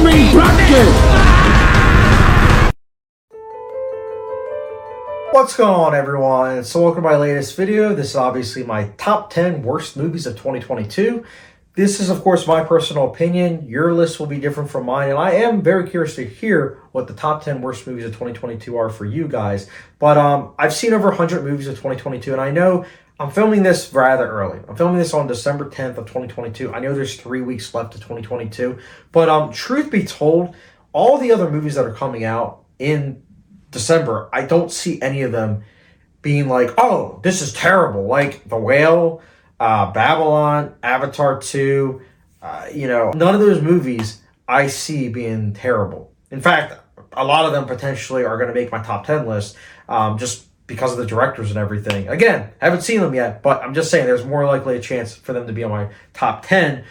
Incoming bracket! What's going on, everyone? So welcome to my latest video. This is obviously my top 10 worst movies of 2022. This is, of course, my personal opinion. Your list will be different from mine, and I am very curious to hear what the top 10 worst movies of 2022 are for you guys. But I've seen over 100 movies of 2022, and I know I'm filming this rather early. I'm filming this on December 10th of 2022. I know there's 3 weeks left of 2022, but truth be told, all the other movies that are coming out in December, I don't see any of them being like, oh, this is terrible. Like The Whale, Babylon, Avatar 2, none of those movies I see being terrible. In fact, a lot of them potentially are going to make my top 10 list just because of the directors and everything. Again, haven't seen them yet, but I'm just saying there's more likely a chance for them to be on my top 10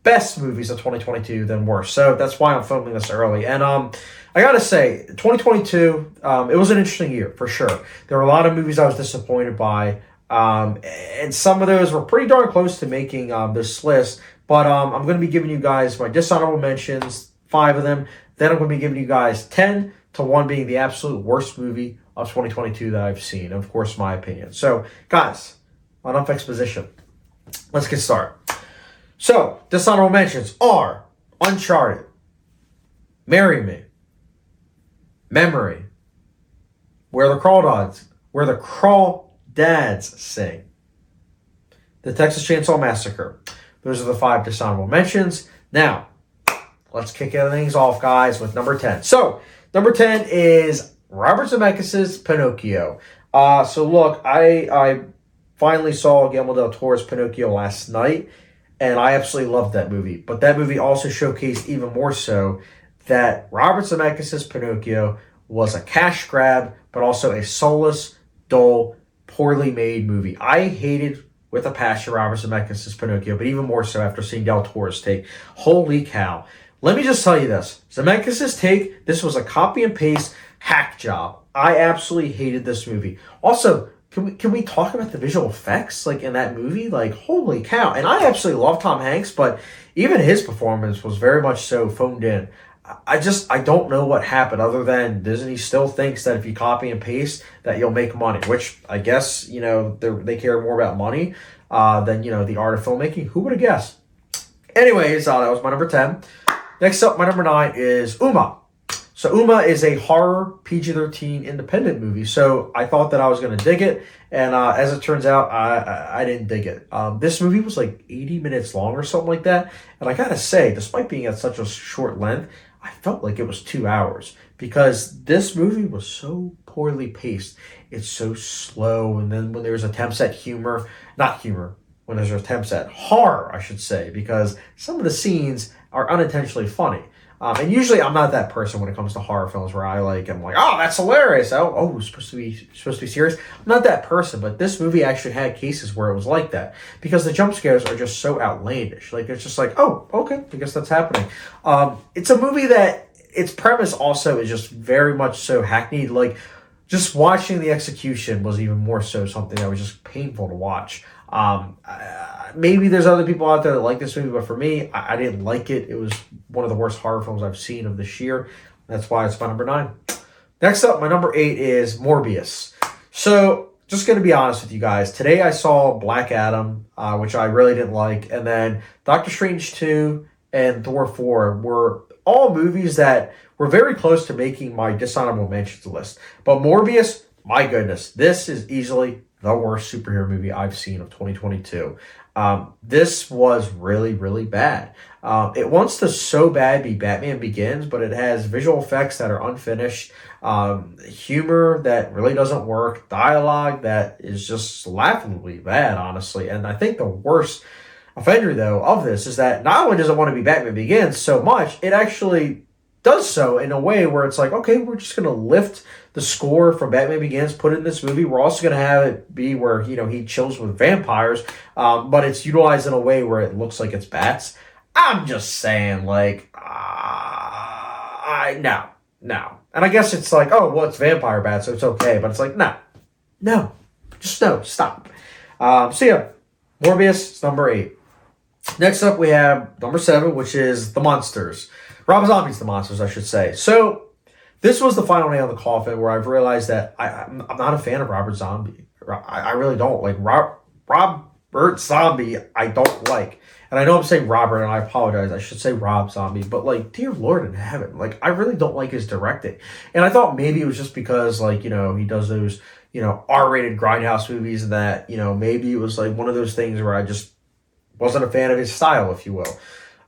best movies of 2022 than worst. So that's why I'm filming this early. And I gotta say, 2022, it was an interesting year for sure. There were a lot of movies I was disappointed by, and some of those were pretty darn close to making this list. But I'm going to be giving you guys my dishonorable mentions, 5 of them. Then I'm going to be giving you guys 10 to 1 being the absolute worst movie of 2022 that I've seen. Of course, my opinion. So, guys, enough exposition. Let's get started. So, dishonorable mentions are Uncharted, Marry Me, Memory, Where the Crawdads Sing, The Texas Chainsaw Massacre. Those are the 5 dishonorable mentions. Now, let's kick things off, guys, with number 10. So, number 10 is Robert Zemeckis' Pinocchio. So, look, I finally saw Guillermo del Toro's Pinocchio last night, and I absolutely loved that movie. But that movie also showcased even more so that Robert Zemeckis' Pinocchio was a cash grab, but also a soulless, dull, poorly made movie. I hated with a passion Robert Zemeckis' Pinocchio, but even more so after seeing Del Toro's take. Holy cow. Let me just tell you this. Zemeckis' take, this was a copy and paste hack job. I absolutely hated this movie. Also, can we talk about the visual effects like in that movie? Like, holy cow. And I absolutely love Tom Hanks, but even his performance was very much so phoned in. I don't know what happened other than Disney still thinks that if you copy and paste that you'll make money, which I guess, they care more about money than, the art of filmmaking. Who would have guessed? Anyways, that was my number 10. Next up, my number 9 is Umma. So Umma is a horror PG-13 independent movie. So I thought that I was going to dig it. And as it turns out, I didn't dig it. This movie was like 80 minutes long or something like that. And I got to say, despite being at such a short length, I felt like it was 2 hours because this movie was so poorly paced. It's so slow. And then when there's attempts at when there's attempts at horror, I should say, because some of the scenes are unintentionally funny. And usually I'm not that person when it comes to horror films where I'm like, oh, that's hilarious. Oh, it's supposed to be serious. I'm not that person, but this movie actually had cases where it was like that because the jump scares are just so outlandish. Like, it's just like, oh, okay, I guess that's happening. It's a movie that its premise also is just very much so hackneyed. Like, just watching the execution was even more so something that was just painful to watch. Maybe there's other people out there that like this movie, but for me, I didn't like it. It was one of the worst horror films I've seen of this year. That's why it's my number 9. Next up, my number 8 is Morbius. So, just going to be honest with you guys. Today I saw Black Adam, which I really didn't like. And then Doctor Strange 2 and Thor 4 were all movies that were very close to making my dishonorable mentions list. But Morbius, my goodness, this is easily the worst superhero movie I've seen of 2022. This was really, really bad. It wants to so bad be Batman Begins, but it has visual effects that are unfinished, humor that really doesn't work, dialogue that is just laughably bad, honestly. And I think the worst offender, though, of this is that not only does it want to be Batman Begins so much, it actually does so in a way where it's like, okay, we're just going to lift the score from Batman Begins, put it in this movie. We're also going to have it be where, he chills with vampires, but it's utilized in a way where it looks like it's bats. I'm just saying, like, no. And I guess it's like, oh, well, it's vampire bats, so it's okay. But it's like, no, just no, stop. So yeah, Morbius is number 8. Next up, we have number 7, which is the Munsters. Rob Zombie's the Monsters, I should say. So this was the final nail in the coffin where I've realized that I'm not a fan of Robert Zombie. I really don't. Like, Robert Zombie, I don't like. And I know I'm saying Robert, and I apologize. I should say Rob Zombie. But, like, dear Lord in heaven, like, I really don't like his directing. And I thought maybe it was just because, like, you know, he does those, you know, R-rated grindhouse movies, and that, you know, maybe it was, like, one of those things where I just wasn't a fan of his style, if you will,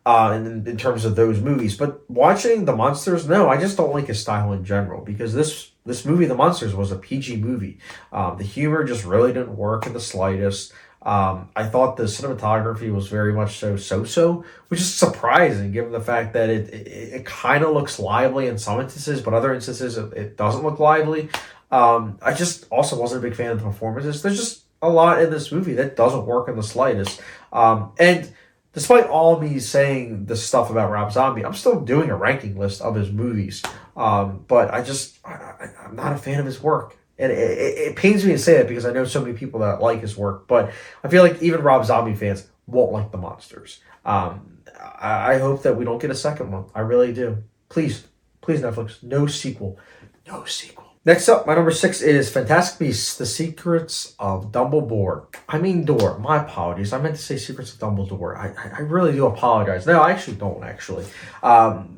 in terms of those movies. But watching The Munsters, no, I just don't like his style in general, because this movie, The Munsters, was a PG movie. The humor just really didn't work in the slightest. I thought the cinematography was very much so, which is surprising given the fact that it kind of looks lively in some instances, but other instances it doesn't look lively. I just also wasn't a big fan of the performances. There's just a lot in this movie that doesn't work in the slightest. And despite all me saying this stuff about Rob Zombie, I'm still doing a ranking list of his movies. But I'm not a fan of his work. And it pains me to say that because I know so many people that like his work, but I feel like even Rob Zombie fans won't like The Monsters. I hope that we don't get a second one. I really do. Please, Netflix, no sequel. No sequel. Next up, my number 6 is Fantastic Beasts: The Secrets of Dumbledore. I mean Door. My apologies. I meant to say Secrets of Dumbledore. I really do apologize. No, I actually don't, actually.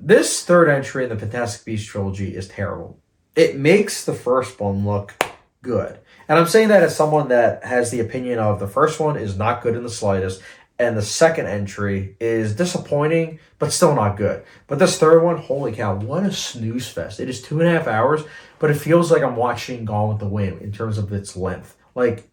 This third entry in the Fantastic Beasts trilogy is terrible. It makes the first one look good. And I'm saying that as someone that has the opinion of the first one is not good in the slightest, and the second entry is disappointing, but still not good. But this third one, holy cow, what a snooze fest. It is 2.5 hours, but it feels like I'm watching Gone with the Wind in terms of its length. Like,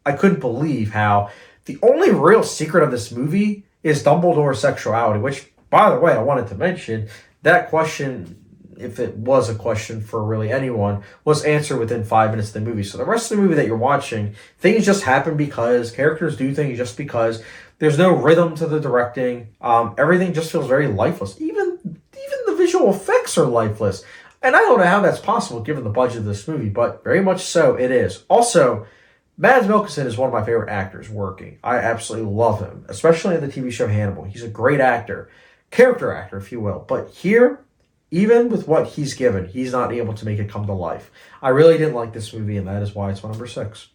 I couldn't believe how the only real secret of this movie is Dumbledore's sexuality, which, by the way, I wanted to mention, that question, if it was a question for really anyone, was answered within 5 minutes of the movie. So the rest of the movie that you're watching, things just happen because, characters do things just because. There's no rhythm to the directing. Everything just feels very lifeless. Even the visual effects are lifeless. And I don't know how that's possible given the budget of this movie, but very much so it is. Also, Mads Mikkelsen is one of my favorite actors working. I absolutely love him, especially in the TV show Hannibal. He's a great actor, character actor, if you will. But here, even with what he's given, he's not able to make it come to life. I really didn't like this movie, and that is why it's my number 6.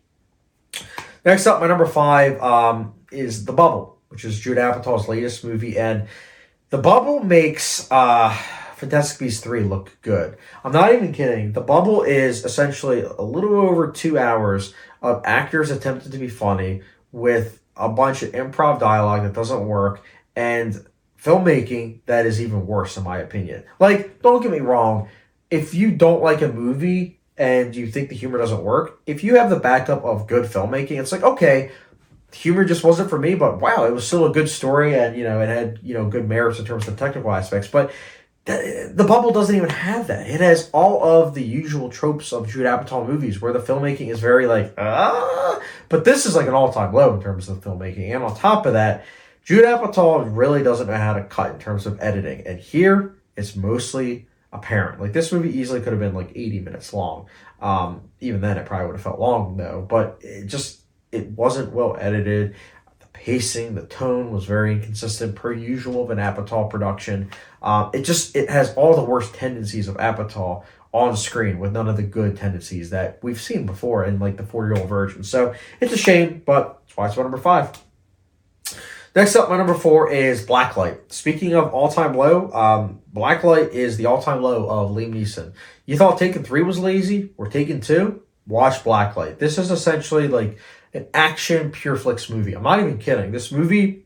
Next up, my number 5 is The Bubble, which is Judd Apatow's latest movie. And The Bubble makes Fantastic Beasts 3 look good. I'm not even kidding. The Bubble is essentially a little over 2 hours of actors attempting to be funny with a bunch of improv dialogue that doesn't work, and filmmaking that is even worse, in my opinion. Like, don't get me wrong. If you don't like a movie and you think the humor doesn't work, if you have the backup of good filmmaking, it's like, okay, humor just wasn't for me, but wow, it was still a good story, and, you know, it had, you know, good merits in terms of technical aspects. But The Bubble doesn't even have that. It has all of the usual tropes of Judd Apatow movies where the filmmaking is very like, but this is like an all-time low in terms of filmmaking. And on top of that, Judd Apatow really doesn't know how to cut in terms of editing. And here, it's mostly apparent. Like, this movie easily could have been like 80 minutes long. Even then, it probably would have felt long, though. But it wasn't well edited. The pacing, the tone was very inconsistent, per usual of an Apatow production. It has all the worst tendencies of Apatow on screen with none of the good tendencies that we've seen before in like the 4-year-old version. So it's a shame, but that's why it's my number 5. Next up, my number 4 is Blacklight. Speaking of all-time low, Blacklight is the all-time low of Liam Neeson. You thought Taken 3 was lazy? Or Taken 2? Watch Blacklight. This is essentially like an action pure flicks movie. I'm not even kidding. This movie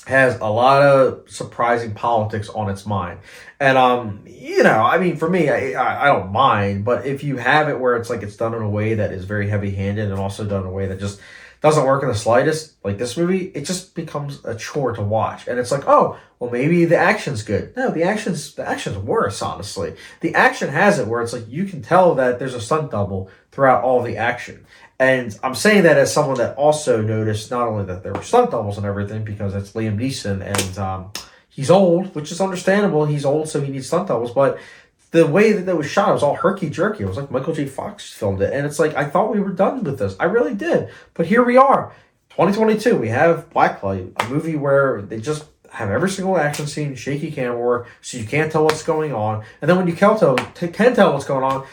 has a lot of surprising politics on its mind. And, you know, I mean, for me, I don't mind. But if you have it where it's like it's done in a way that is very heavy-handed and also done in a way that just doesn't work in the slightest, like this movie, it just becomes a chore to watch. And it's like, oh, well, maybe the action's good. No, the action's worse, honestly. The action has it where it's like you can tell that there's a stunt double throughout all the action. And I'm saying that as someone that also noticed not only that there were stunt doubles and everything, because it's Liam Neeson and he's old, which is understandable. He's old, so he needs stunt doubles. But the way that was shot, it was all herky-jerky. It was like Michael J. Fox filmed it. And it's like, I thought we were done with this. I really did. But here we are. 2022, we have Blacklight, a movie where they just have every single action scene, shaky camera work, so you can't tell what's going on. And then when you can tell what's going on,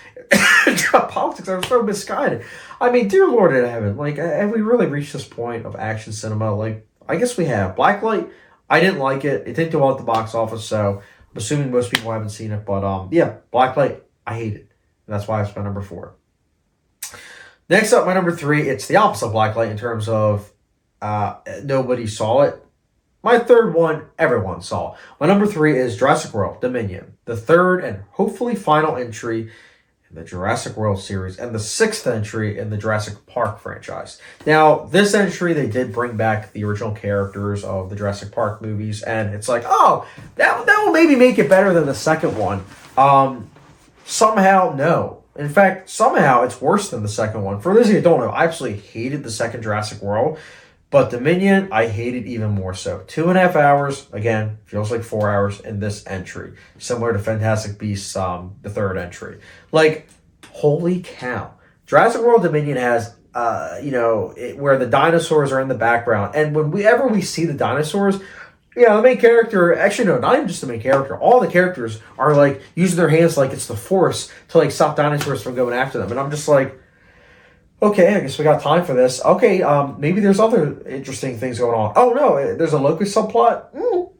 politics are so misguided. I mean, dear Lord in heaven, like, have we really reached this point of action cinema? Like, I guess we have. Blacklight, I didn't like it. It didn't do well at the box office, so I'm assuming most people haven't seen it. But, yeah, Blacklight, I hate it. And that's why it's my number 4. Next up, my number 3, it's the opposite of Blacklight in terms of nobody saw it. My third one, everyone saw. My number 3 is Jurassic World Dominion, the third and hopefully final entry in the Jurassic World series and the 6th entry in the Jurassic Park franchise. Now, this entry, they did bring back the original characters of the Jurassic Park movies, and it's like, oh, that will maybe make it better than the second one. Somehow, no. In fact, somehow it's worse than the second one. For those of you who don't know, I absolutely hated the second Jurassic World, but Dominion, I hated even more so. 2.5 hours, again, feels like 4 hours in this entry. Similar to Fantastic Beasts, the third entry. Like, holy cow. Jurassic World Dominion has, where the dinosaurs are in the background. And whenever we see the dinosaurs, the main character, actually, no, not even just the main character. All the characters are, like, using their hands like it's the Force to, like, stop dinosaurs from going after them. And I'm just like, okay, I guess we got time for this. Okay, maybe there's other interesting things going on. Oh, no, there's a locust subplot.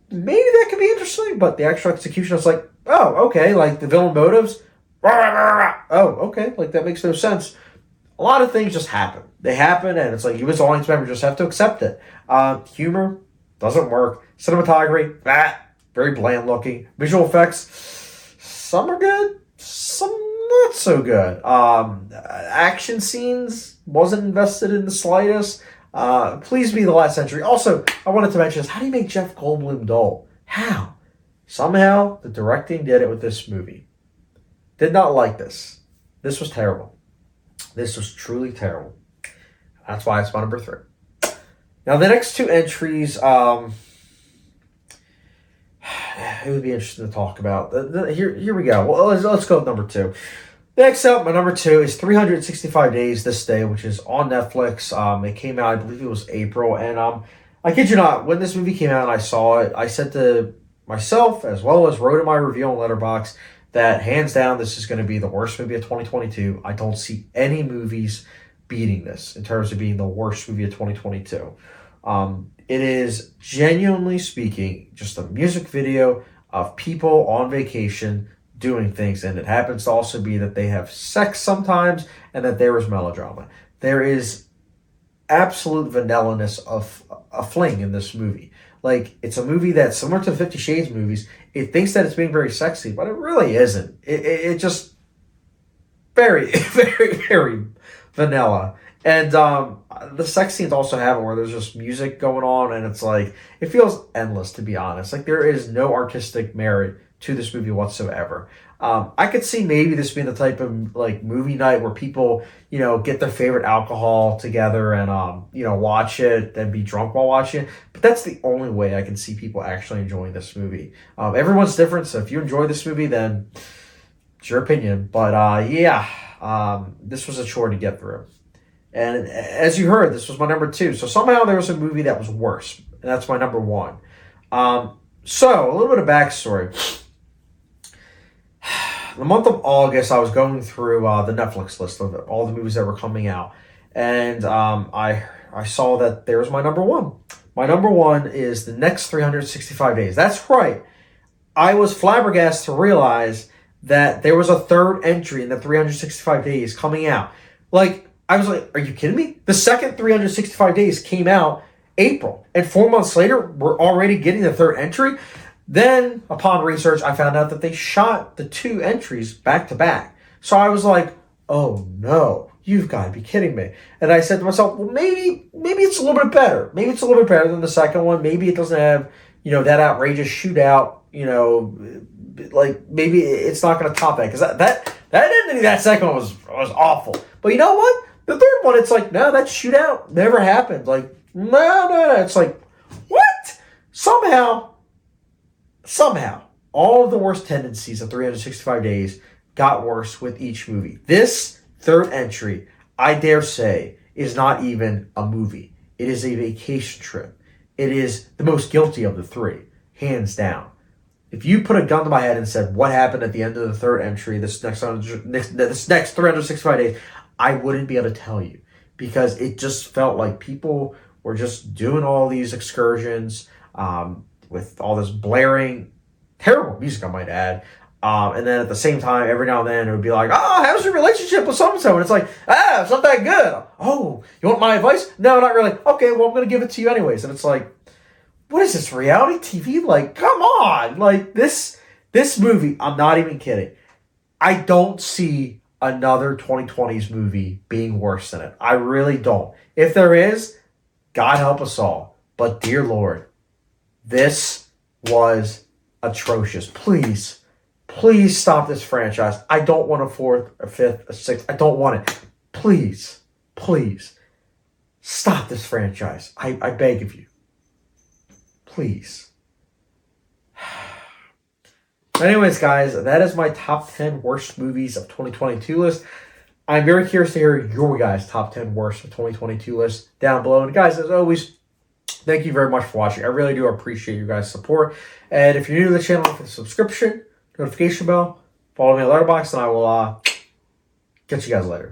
Maybe that could be interesting, but the actual execution is like, oh, okay, like the villain motives. Oh, okay, like that makes no sense. A lot of things just happen. They happen, and it's like you as an audience member just have to accept it. Humor doesn't work. Cinematography, very bland looking. Visual effects, some are good, some not so good. Action scenes, wasn't invested in the slightest. Please be the last entry. Also, I wanted to mention this. How do you make Jeff Goldblum dull? How? Somehow, the directing did it with this movie. Did not like this. This was terrible. This was truly terrible. That's why it's my number 3. Now, the next 2 entries, it would be interesting to talk about. Here we go. Well, let's go with number 2. Next up, my number 2 is 365 Days This Day, which is on Netflix. It came out, I believe it was April. And I kid you not, when this movie came out and I saw it, I said to myself, as well as wrote in my review on Letterboxd, that hands down, this is going to be the worst movie of 2022. I don't see any movies beating this in terms of being the worst movie of 2022. It is, genuinely speaking, just a music video of people on vacation doing things, and it happens to also be that they have sex sometimes and that there is melodrama. There is absolute vanilla-ness of a fling in this movie. Like, it's a movie that's similar to the 50 Shades movies. It thinks that it's being very sexy, but it really isn't. It just very, very, very vanilla. And the sex scenes also have it where there's just music going on, and it's like, it feels endless, to be honest. Like, there is no artistic merit to this movie whatsoever. I could see maybe this being the type of, like, movie night where people, get their favorite alcohol together and, watch it and be drunk while watching it. But that's the only way I can see people actually enjoying this movie. Everyone's different, so if you enjoy this movie, then it's your opinion. But, this was a chore to get through. And as you heard, this was my number 2. So somehow there was a movie that was worse. And that's my number 1. So, a little bit of backstory. The month of August, I was going through the Netflix list of all the movies that were coming out. And I saw that there was my number 1. My number 1 is The Next 365 Days. That's right. I was flabbergasted to realize that there was a third entry in the 365 Days coming out. Like, I was like, are you kidding me? The second 365 Days came out April. And 4 months later, we're already getting the third entry. Then, upon research, I found out that they shot the 2 entries back to back. So I was like, oh no, you've got to be kidding me. And I said to myself, well, maybe it's a little bit better. Maybe it's a little bit better than the second one. Maybe it doesn't have, that outrageous shootout, like maybe it's not going to top that. Because that ending of that second one was awful. But you know what? The third one, it's like, no, that shootout never happened. Like, no. It's like, what? Somehow, all of the worst tendencies of 365 Days got worse with each movie. This third entry, I dare say, is not even a movie. It is a vacation trip. It is the most guilty of the 3. hands down. If you put a gun to my head and said, what happened at the end of the third entry, this next 365 days, I wouldn't be able to tell you. Because it just felt like people were just doing all these excursions with all this blaring, terrible music, I might add. And then at the same time, every now and then, it would be like, oh, how's your relationship with so-and-so? And it's like, it's not that good. Oh, you want my advice? No, not really. Okay, well, I'm going to give it to you anyways. And it's like, what is this, reality TV? Like, come on. Like, this movie, I'm not even kidding. I don't see another 2020s movie being worse than it. I really don't. If there is, God help us all. But dear Lord, this was atrocious. Please stop this franchise. I don't want a fourth, a fifth, a sixth. I don't want it. Please stop this franchise. I beg of you. Please. Anyways, guys, that is my top 10 worst movies of 2022 list. I'm very curious to hear your guys' top 10 worst of 2022 list down below. And guys, as always, thank you very much for watching. I really do appreciate you guys' support. And if you're new to the channel, hit the subscription, notification bell, follow me on Letterboxd, and I will catch you guys later.